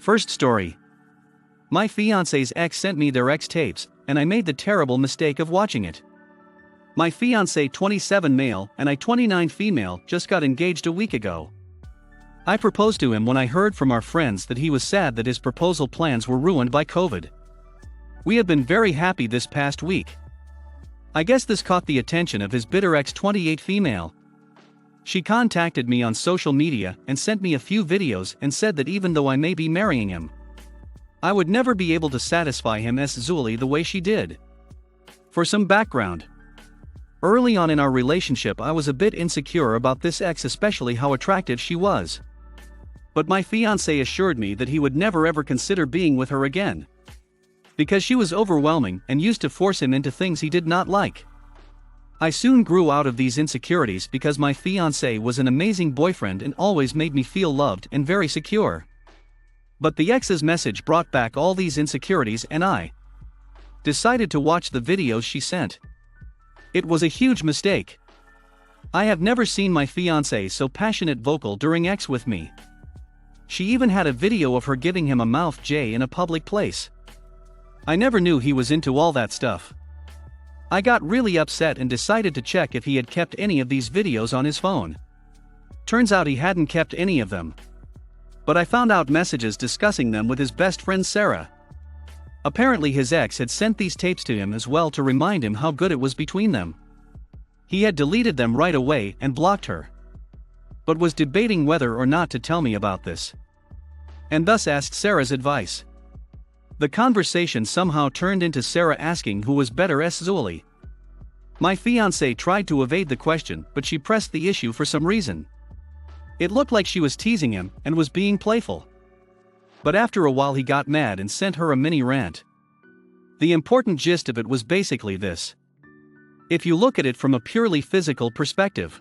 First story. My fiance's ex sent me their ex tapes, and I made the terrible mistake of watching it. My fiance, 27 male, and I, 29 female, just got engaged a week ago. I proposed to him when I heard from our friends that he was sad that his proposal plans were ruined by COVID. We have been very happy this past week. I guess this caught the attention of his bitter ex, 28 female. She contacted me on social media and sent me a few videos and said that even though I may be marrying him, I would never be able to satisfy him as Zuli the way she did. For some background. Early on in our relationship, I was a bit insecure about this ex, especially how attractive she was. But my fiancé assured me that he would never ever consider being with her again, because she was overwhelming and used to force him into things he did not like. I soon grew out of these insecurities because my fiancé was an amazing boyfriend and always made me feel loved and very secure. But the ex's message brought back all these insecurities, and I decided to watch the videos she sent. It was a huge mistake. I have never seen my fiancé so passionate vocal during X with me. She even had a video of her giving him a mouth J in a public place. I never knew he was into all that stuff. I got really upset and decided to check if he had kept any of these videos on his phone. Turns out he hadn't kept any of them. But I found out messages discussing them with his best friend Sarah. Apparently his ex had sent these tapes to him as well to remind him how good it was between them. He had deleted them right away and blocked her, but was debating whether or not to tell me about this, and thus asked Sarah's advice. The conversation somehow turned into Sarah asking who was better, Zuli. My fiancé tried to evade the question, but she pressed the issue for some reason. It looked like she was teasing him and was being playful. But after a while he got mad and sent her a mini rant. The important gist of it was basically this. If you look at it from a purely physical perspective,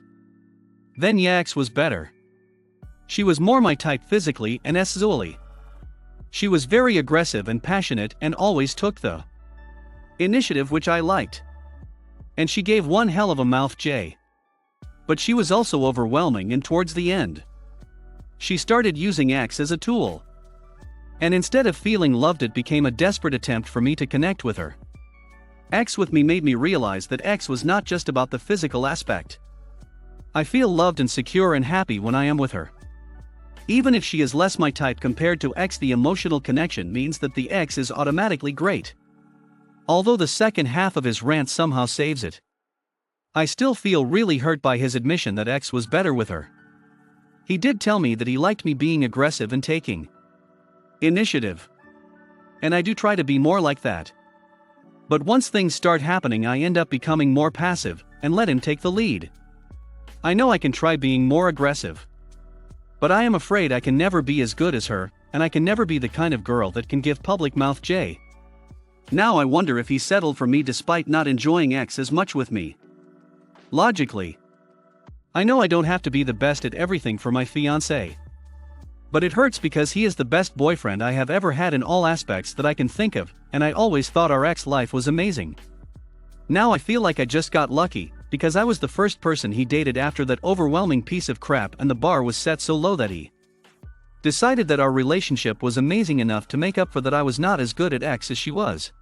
then Yax was better. She was more my type physically, and Zuli. She was very aggressive and passionate and always took the initiative, which I liked. And she gave one hell of a mouth J. But she was also overwhelming, and towards the end, she started using X as a tool. And instead of feeling loved, it became a desperate attempt for me to connect with her. X with me made me realize that X was not just about the physical aspect. I feel loved and secure and happy when I am with her. Even if she is less my type compared to X, the emotional connection means that the X is automatically great. Although the second half of his rant somehow saves it. I still feel really hurt by his admission that X was better with her. He did tell me that he liked me being aggressive and taking initiative. And I do try to be more like that. But once things start happening, I end up becoming more passive and let him take the lead. I know I can try being more aggressive, but I am afraid I can never be as good as her, and I can never be the kind of girl that can give public mouth J. Now I wonder if he settled for me despite not enjoying X as much with me. Logically, I know I don't have to be the best at everything for my fiancé. But it hurts because he is the best boyfriend I have ever had in all aspects that I can think of, and I always thought our ex life was amazing. Now I feel like I just got lucky, because I was the first person he dated after that overwhelming piece of crap, and the bar was set so low that he decided that our relationship was amazing enough to make up for that I was not as good at X as she was.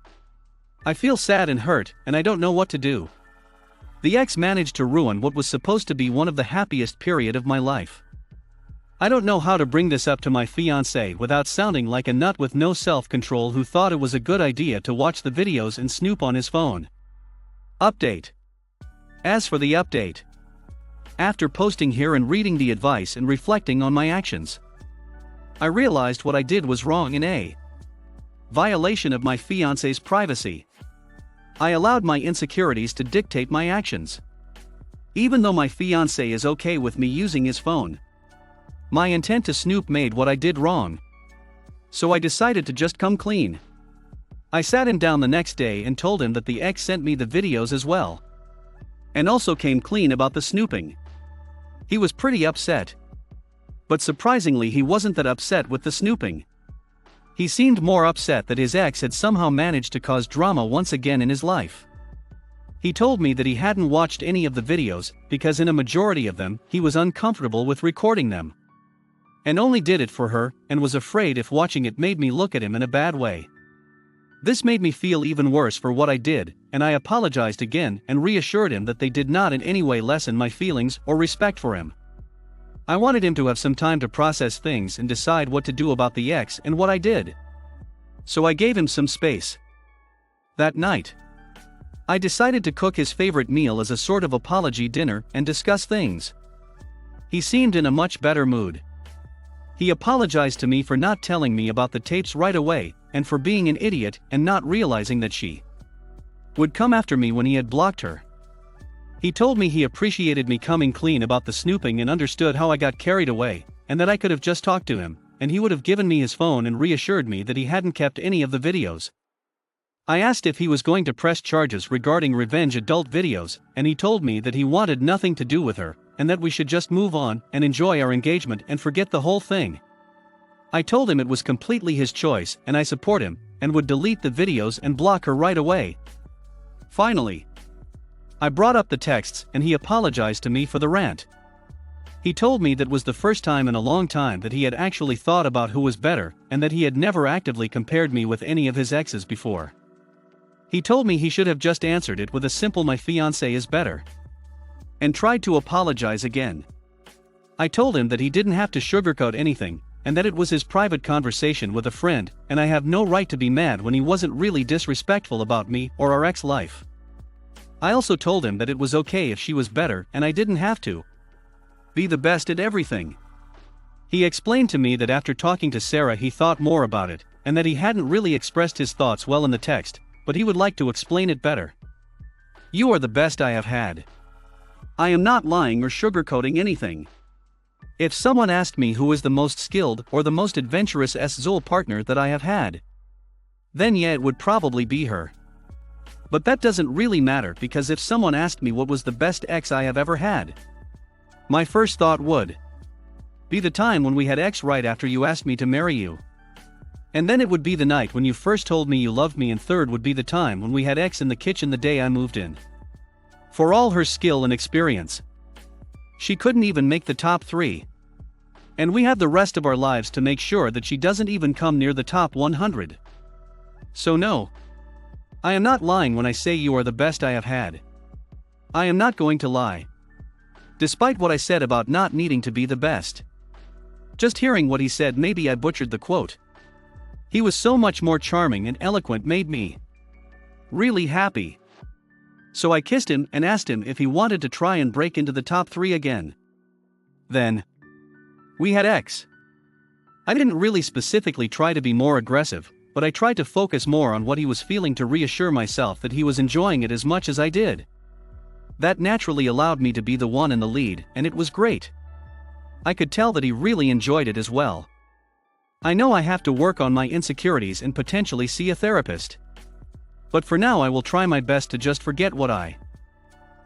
I feel sad and hurt, and I don't know what to do. The ex managed to ruin what was supposed to be one of the happiest period of my life. I don't know how to bring this up to my fiancé without sounding like a nut with no self-control who thought it was a good idea to watch the videos and snoop on his phone. Update. As for the update, after posting here and reading the advice and reflecting on my actions, I realized what I did was wrong in a violation of my fiancé's privacy. I allowed my insecurities to dictate my actions. Even though my fiancé is okay with me using his phone, my intent to snoop made what I did wrong. So I decided to just come clean. I sat him down the next day and told him that the ex sent me the videos as well, and also came clean about the snooping. He was pretty upset. But surprisingly, he wasn't that upset with the snooping. He seemed more upset that his ex had somehow managed to cause drama once again in his life. He told me that he hadn't watched any of the videos because in a majority of them, he was uncomfortable with recording them. And only did it for her, and was afraid if watching it made me look at him in a bad way. This made me feel even worse for what I did, and I apologized again and reassured him that they did not in any way lessen my feelings or respect for him. I wanted him to have some time to process things and decide what to do about the ex, and what I did. So I gave him some space. That night, I decided to cook his favorite meal as a sort of apology dinner and discuss things. He seemed in a much better mood. He apologized to me for not telling me about the tapes right away, and for being an idiot and not realizing that she would come after me when he had blocked her. He told me he appreciated me coming clean about the snooping and understood how I got carried away, and that I could have just talked to him, and he would have given me his phone and reassured me that he hadn't kept any of the videos. I asked if he was going to press charges regarding revenge adult videos, and he told me that he wanted nothing to do with her, and that we should just move on and enjoy our engagement and forget the whole thing. I told him it was completely his choice and I support him, and would delete the videos and block her right away. Finally, I brought up the texts and he apologized to me for the rant. He told me that was the first time in a long time that he had actually thought about who was better, and that he had never actively compared me with any of his exes before. He told me he should have just answered it with a simple "my fiancé is better," and tried to apologize again. I told him that he didn't have to sugarcoat anything, and that it was his private conversation with a friend, and I have no right to be mad when he wasn't really disrespectful about me or our ex-life. I also told him that it was okay if she was better and I didn't have to be the best at everything. He explained to me that after talking to Sarah he thought more about it, and that he hadn't really expressed his thoughts well in the text, but he would like to explain it better. "You are the best I have had. I am not lying or sugarcoating anything. If someone asked me who is the most skilled or the most adventurous sexual partner that I have had, then yeah, it would probably be her. But that doesn't really matter, because if someone asked me what was the best ex I have ever had, my first thought would be the time when we had ex right after you asked me to marry you. And then it would be the night when you first told me you loved me, and third would be the time when we had ex in the kitchen the day I moved in." For all her skill and experience, she couldn't even make the top 3. And we have the rest of our lives to make sure that she doesn't even come near the top 100. So no, I am not lying when I say you are the best I have had. I am not going to lie. Despite what I said about not needing to be the best. Just hearing what he said, maybe I butchered the quote. He was so much more charming and eloquent, made me really happy. So I kissed him and asked him if he wanted to try and break into the top 3 again. Then we had ex. I didn't really specifically try to be more aggressive, but I tried to focus more on what he was feeling to reassure myself that he was enjoying it as much as I did. That naturally allowed me to be the one in the lead, and it was great. I could tell that he really enjoyed it as well. I know I have to work on my insecurities and potentially see a therapist. But for now I will try my best to just forget what I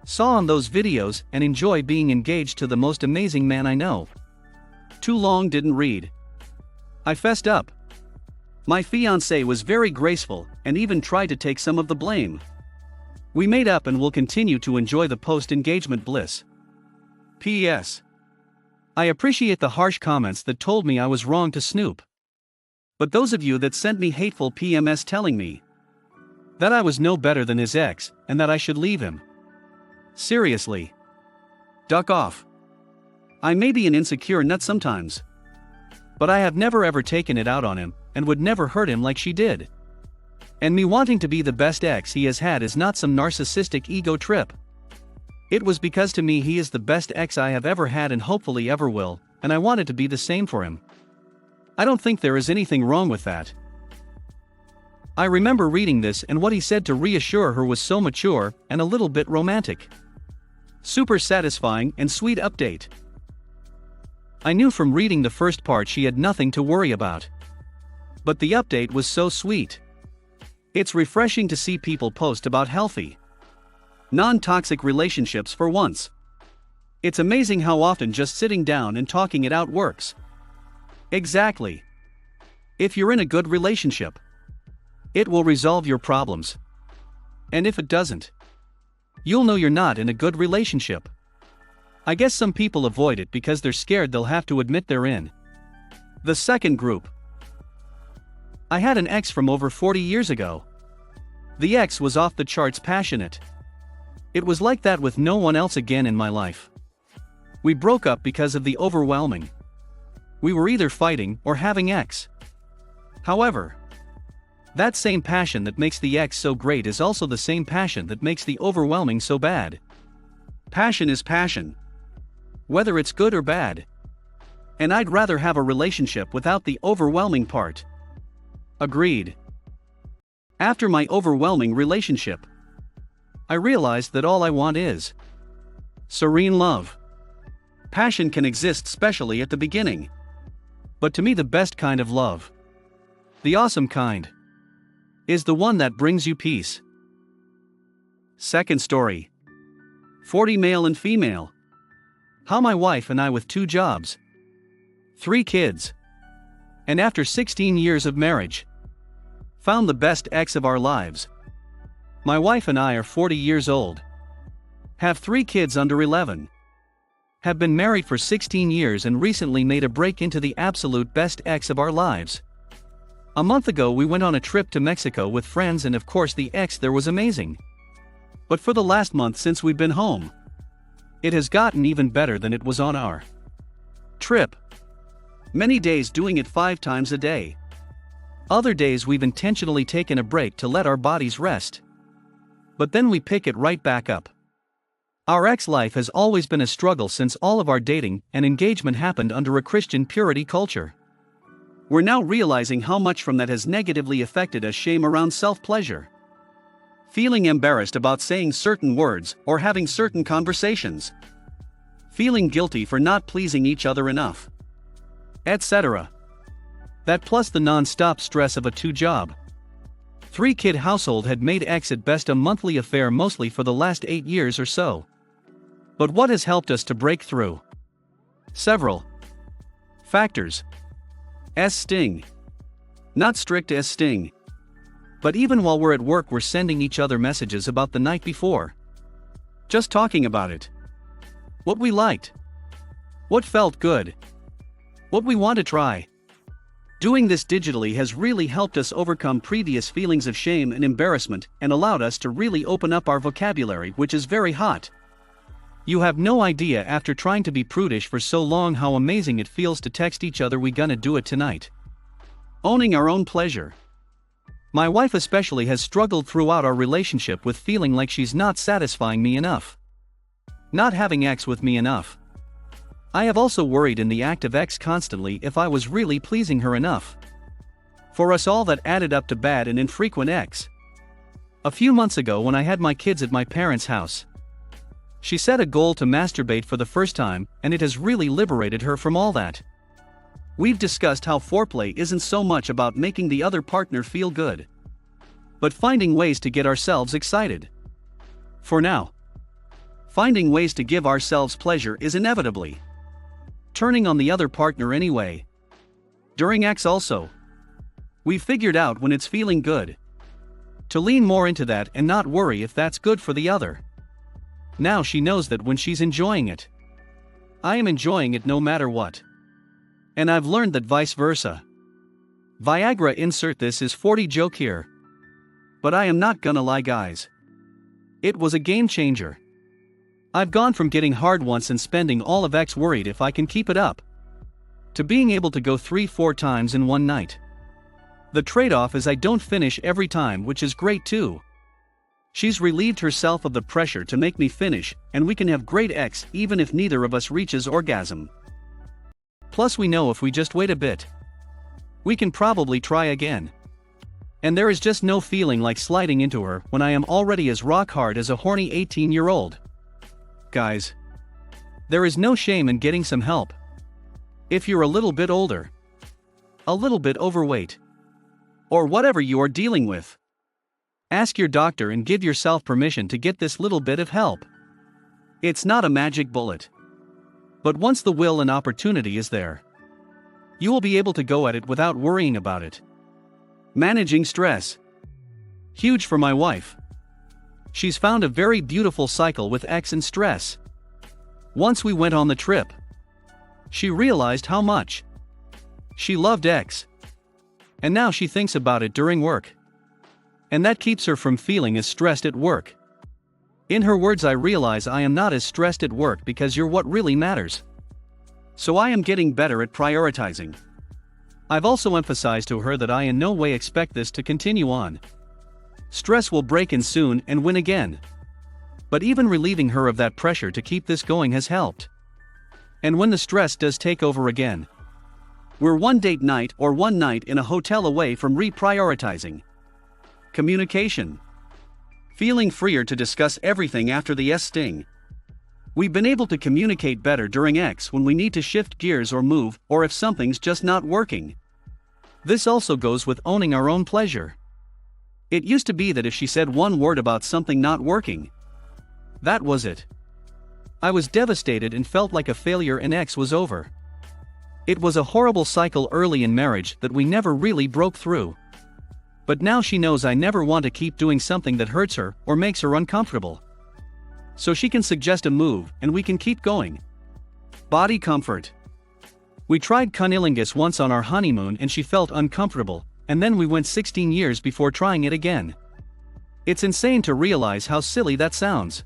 saw on those videos and enjoy being engaged to the most amazing man I know. Too long didn't read. I fessed up. My fiancé was very graceful and even tried to take some of the blame. We made up and will continue to enjoy the post-engagement bliss. P.S. I appreciate the harsh comments that told me I was wrong to snoop. But those of you that sent me hateful PMS telling me that I was no better than his ex and that I should leave him, seriously, duck off. I may be an insecure nut sometimes, but I have never ever taken it out on him and would never hurt him like she did. And me wanting to be the best ex he has had is not some narcissistic ego trip. It was because to me he is the best ex I have ever had and hopefully ever will, and I wanted to be the same for him. I don't think there is anything wrong with that. I remember reading this, and what he said to reassure her was so mature and a little bit romantic. Super satisfying and sweet update. I knew from reading the first part she had nothing to worry about. But the update was so sweet. It's refreshing to see people post about healthy, non-toxic relationships for once. It's amazing how often just sitting down and talking it out works. Exactly. If you're in a good relationship, it will resolve your problems. And if it doesn't, you'll know you're not in a good relationship. I guess some people avoid it because they're scared they'll have to admit they're in The second group. I had an ex from over 40 years ago. The ex was off the charts passionate. It was like that with no one else again in my life. We broke up because of the overwhelming. We were either fighting or having ex. However, that same passion that makes the ex so great is also the same passion that makes the overwhelming so bad. Passion is passion, whether it's good or bad. And I'd rather have a relationship without the overwhelming part. Agreed. After my overwhelming relationship, I realized that all I want is serene love. Passion can exist especially at the beginning. But to me the best kind of love, the awesome kind, is the one that brings you peace. Second story. 40 male and female. How my wife and I with 2 jobs, 3 kids, and after 16 years of marriage, found the best ex of our lives. My wife and I are 40 years old, have 3 kids under 11, have been married for 16 years and recently made a break into the absolute best ex of our lives. A month ago we went on a trip to Mexico with friends and of course the ex there was amazing. But for the last month since we've been home, it has gotten even better than it was on our trip. Many days doing it 5 times a day. Other days we've intentionally taken a break to let our bodies rest. But then we pick it right back up. Our ex life has always been a struggle since all of our dating and engagement happened under a Christian purity culture. We're now realizing how much from that has negatively affected us. Shame around self-pleasure. Feeling embarrassed about saying certain words or having certain conversations. Feeling guilty for not pleasing each other enough, etc. That plus the non-stop stress of a 2-job, 3-kid household had made ex at best a monthly affair mostly for the last 8 years or so. But what has helped us to break through? Several factors. Sting. Not strict as sting. But even while we're at work we're sending each other messages about the night before. Just talking about it. What we liked. What felt good. What we want to try. Doing this digitally has really helped us overcome previous feelings of shame and embarrassment and allowed us to really open up our vocabulary, which is very hot. You have no idea after trying to be prudish for so long how amazing it feels to text each other we gonna do it tonight. Owning our own pleasure. My wife especially has struggled throughout our relationship with feeling like she's not satisfying me enough. Not having ex with me enough. I have also worried in the act of ex constantly if I was really pleasing her enough. For us all that added up to bad and infrequent ex. A few months ago when I had my kids at my parents' house, she set a goal to masturbate for the first time, and it has really liberated her from all that. We've discussed how foreplay isn't so much about making the other partner feel good, but finding ways to get ourselves excited. For now, finding ways to give ourselves pleasure is inevitably turning on the other partner anyway. During ex also, we've figured out when it's feeling good to lean more into that and not worry if that's good for the other. Now she knows that when she's enjoying it, I am enjoying it no matter what. And I've learned that vice versa. Viagra insert this is 40 joke here. But I am not gonna lie guys. It was a game changer. I've gone from getting hard once and spending all of X worried if I can keep it up, to being able to go 3-4 times in one night. The trade-off is I don't finish every time, which is great too. She's relieved herself of the pressure to make me finish, and we can have great X even if neither of us reaches orgasm. Plus we know if we just wait a bit, we can probably try again. And there is just no feeling like sliding into her when I am already as rock hard as a horny 18-year-old. Guys, there is no shame in getting some help. If you're a little bit older, a little bit overweight, or whatever you are dealing with, ask your doctor and give yourself permission to get this little bit of help. It's not a magic bullet. But once the will and opportunity is there, you will be able to go at it without worrying about it. Managing stress. Huge for my wife. She's found a very beautiful cycle with X and stress. Once we went on the trip, she realized how much She loved X. And now she thinks about it during work. And that keeps her from feeling as stressed at work. In her words, I realize I am not as stressed at work because you're what really matters. So I am getting better at prioritizing. I've also emphasized to her that I in no way expect this to continue on. Stress will break in soon and win again. But even relieving her of that pressure to keep this going has helped. And when the stress does take over again, we're one date night or one night in a hotel away from reprioritizing. Communication. Feeling freer to discuss everything after the sting. We've been able to communicate better during X when we need to shift gears or move, or if something's just not working. This also goes with owning our own pleasure. It used to be that if she said one word about something not working, that was it. I was devastated and felt like a failure and X was over. It was a horrible cycle early in marriage that we never really broke through. But now she knows I never want to keep doing something that hurts her or makes her uncomfortable. So she can suggest a move and we can keep going. Body comfort. We tried cunnilingus once on our honeymoon and she felt uncomfortable, and then we went 16 years before trying it again. It's insane to realize how silly that sounds.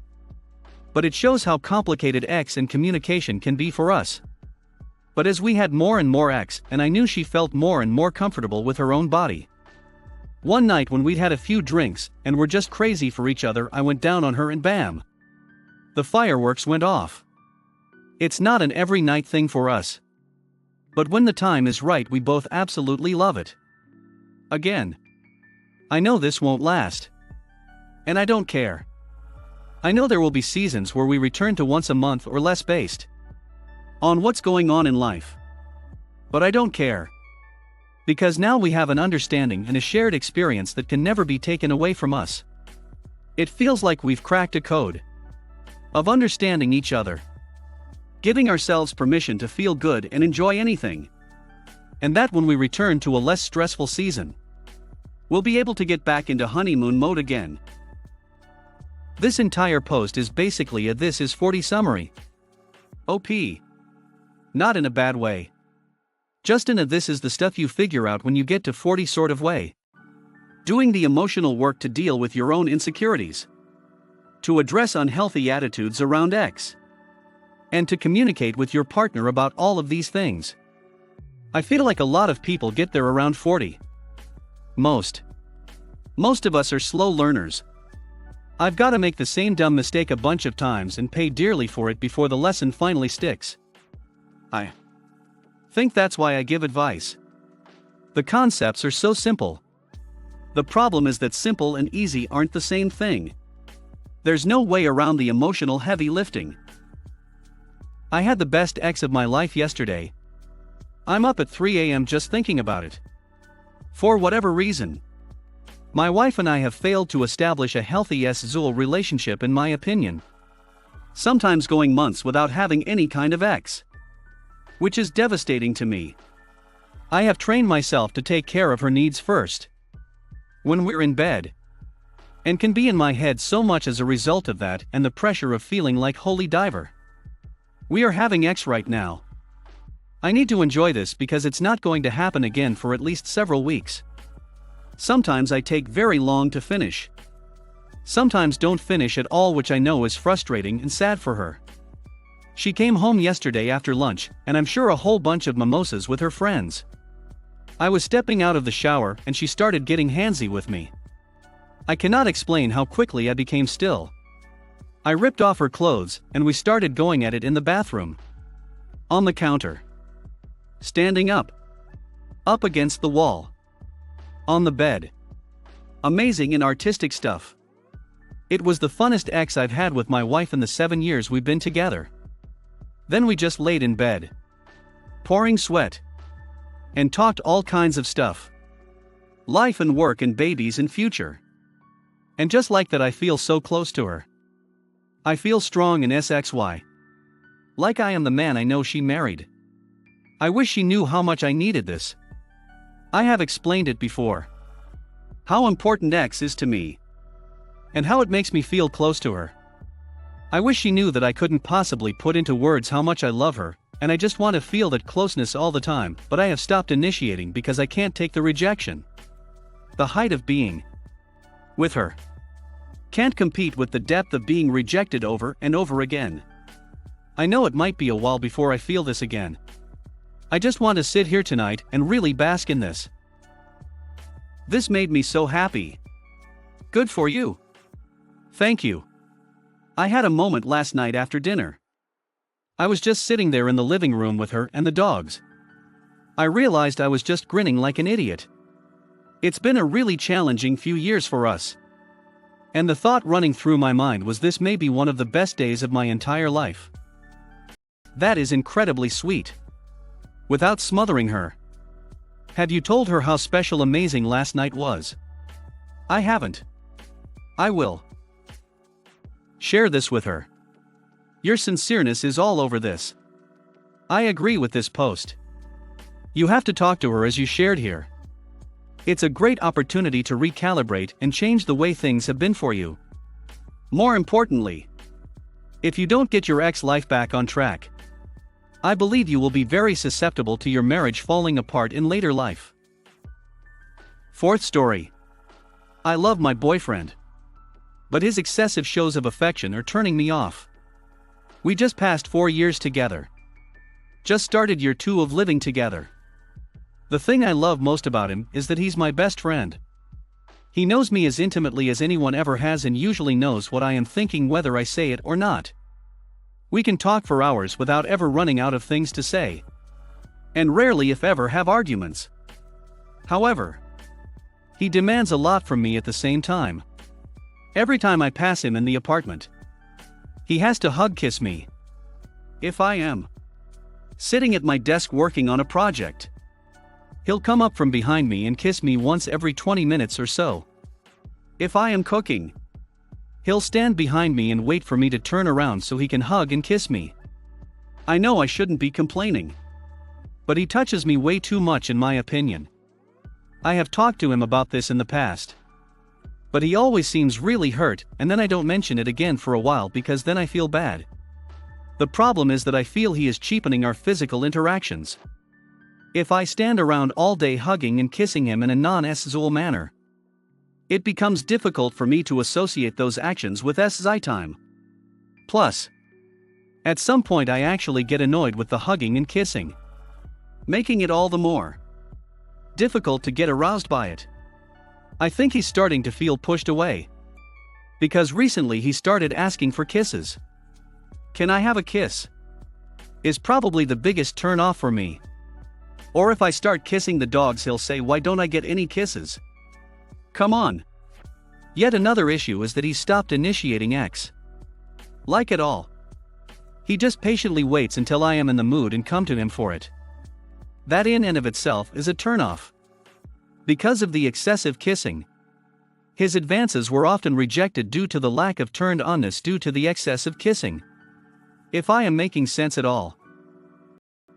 But it shows how complicated X and communication can be for us. But as we had more and more X, and I knew she felt more and more comfortable with her own body. One night when we'd had a few drinks, and were just crazy for each other, I went down on her and bam! The fireworks went off. It's not an every night thing for us. But when the time is right, we both absolutely love it. Again. I know this won't last. And I don't care. I know there will be seasons where we return to once a month or less based on what's going on in life. But I don't care. Because now we have an understanding and a shared experience that can never be taken away from us. It feels like we've cracked a code of understanding each other. Giving ourselves permission to feel good and enjoy anything. And that when we return to a less stressful season, we'll be able to get back into honeymoon mode again. This entire post is basically a "this is 40" summary. OP. Not in a bad way. Just in a "this is the stuff you figure out when you get to 40" sort of way. Doing the emotional work to deal with your own insecurities. To address unhealthy attitudes around X. And to communicate with your partner about all of these things. I feel like a lot of people get there around 40. Most of us are slow learners. I've got to make the same dumb mistake a bunch of times and pay dearly for it before the lesson finally sticks. I think that's why I give advice. The concepts are so simple. The problem is that simple and easy aren't the same thing. There's no way around the emotional heavy lifting. I had the best X of my life yesterday. I'm up at 3 a.m. just thinking about it. For whatever reason. My wife and I have failed to establish a healthy S-Zul relationship, in my opinion. Sometimes going months without having any kind of X. Which is devastating to me. I have trained myself to take care of her needs first. When we're in bed. And can be in my head so much as a result of that and the pressure of feeling like holy diver. We are having X right now. I need to enjoy this because it's not going to happen again for at least several weeks. Sometimes I take very long to finish. Sometimes don't finish at all, which I know is frustrating and sad for her. She came home yesterday after lunch, and I'm sure a whole bunch of mimosas with her friends. I was stepping out of the shower and she started getting handsy with me. I cannot explain how quickly I became still. I ripped off her clothes and we started going at it in the bathroom. On the counter. Standing up. Up against the wall. On the bed. Amazing and artistic stuff. It was the funnest X I've had with my wife in the 7 years we've been together. Then we just laid in bed. Pouring sweat. And talked all kinds of stuff. Life and work and babies and future. And just like that I feel so close to her. I feel strong in SXY. Like I am the man I know she married. I wish she knew how much I needed this. I have explained it before. How important X is to me. And how it makes me feel close to her. I wish she knew that I couldn't possibly put into words how much I love her, and I just want to feel that closeness all the time, but I have stopped initiating because I can't take the rejection. The height of being with her can't compete with the depth of being rejected over and over again. I know it might be a while before I feel this again. I just want to sit here tonight and really bask in this. This made me so happy. Good for you. Thank you. I had a moment last night after dinner. I was just sitting there in the living room with her and the dogs. I realized I was just grinning like an idiot. It's been a really challenging few years for us. And the thought running through my mind was this may be one of the best days of my entire life. That is incredibly sweet. Without smothering her. Have you told her how special amazing last night was? I haven't. I will. Share this with her. Your sincereness is all over this. I agree with this post. You have to talk to her as you shared here. It's a great opportunity to recalibrate and change the way things have been for you. More importantly, if you don't get your ex-life back on track, I believe you will be very susceptible to your marriage falling apart in later life. Fourth story. I love my boyfriend. But his excessive shows of affection are turning me off. We just passed 4 years together. Just started year 2 of living together. The thing I love most about him is that he's my best friend. He knows me as intimately as anyone ever has and usually knows what I am thinking whether I say it or not. We can talk for hours without ever running out of things to say. And rarely if ever have arguments. However, he demands a lot from me at the same time. Every time I pass him in the apartment, he has to hug kiss me. If I am sitting at my desk working on a project, he'll come up from behind me and kiss me once every 20 minutes or so. If I am cooking, he'll stand behind me and wait for me to turn around so he can hug and kiss me. I know I shouldn't be complaining, but he touches me way too much in my opinion. I have talked to him about this in the past, but he always seems really hurt, and then I don't mention it again for a while because then I feel bad. The problem is that I feel he is cheapening our physical interactions. If I stand around all day hugging and kissing him in a non-sexual manner, it becomes difficult for me to associate those actions with SI time. Plus, at some point I actually get annoyed with the hugging and kissing, making it all the more difficult to get aroused by it. I think he's starting to feel pushed away, because recently he started asking for kisses. Can I have a kiss? Is probably the biggest turn off for me. Or if I start kissing the dogs he'll say, why don't I get any kisses? Come on. Yet another issue is that he stopped initiating X. Like at all. He just patiently waits until I am in the mood and come to him for it. That in and of itself is a turnoff. Because of the excessive kissing, his advances were often rejected due to the lack of turned-onness due to the excessive kissing. If I am making sense at all.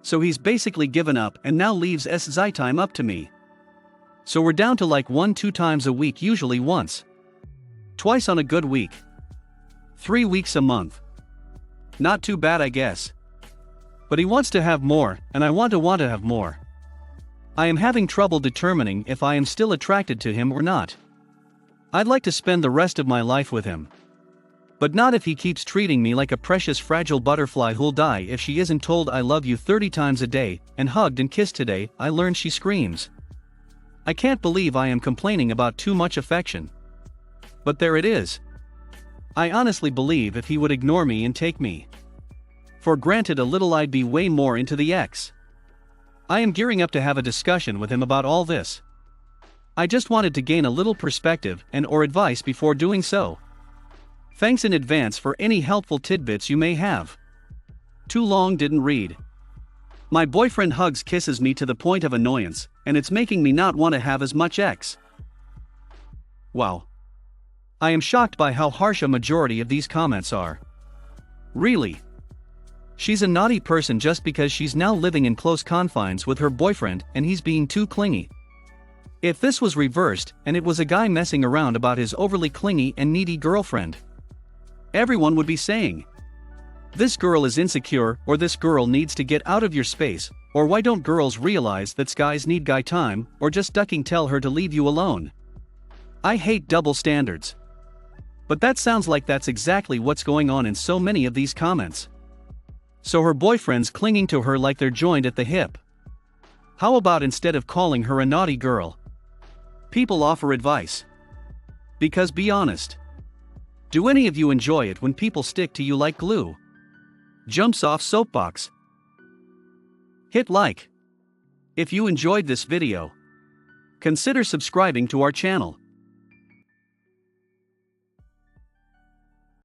So he's basically given up and now leaves SI time up to me. So we're down to like 1-2 times a week, usually once. Twice on a good week. 3 weeks a month. Not too bad I guess. But he wants to have more, and I want to have more. I am having trouble determining if I am still attracted to him or not. I'd like to spend the rest of my life with him. But not if he keeps treating me like a precious fragile butterfly who'll die if she isn't told I love you 30 times a day, and hugged and kissed today. I learned she screams. I can't believe I am complaining about too much affection. But there it is. I honestly believe if he would ignore me and take me for granted a little, I'd be way more into the X. I am gearing up to have a discussion with him about all this. I just wanted to gain a little perspective and or advice before doing so. Thanks in advance for any helpful tidbits you may have. Too long didn't read. My boyfriend hugs kisses me to the point of annoyance, and it's making me not want to have as much X. Wow. I am shocked by how harsh a majority of these comments are. Really? She's a naughty person just because she's now living in close confines with her boyfriend and he's being too clingy. If this was reversed and it was a guy messing around about his overly clingy and needy girlfriend, everyone would be saying, This girl is insecure, or this girl needs to get out of your space, or why don't girls realize that guys need guy time, or just ducking tell her to leave you alone. I hate double standards. But that sounds like that's exactly what's going on in so many of these comments. So her boyfriend's clinging to her like they're joined at the hip. How about instead of calling her a naughty girl? People offer advice. Because be honest. Do any of you enjoy it when people stick to you like glue? Jumps off soapbox. Hit like. If you enjoyed this video, consider subscribing to our channel.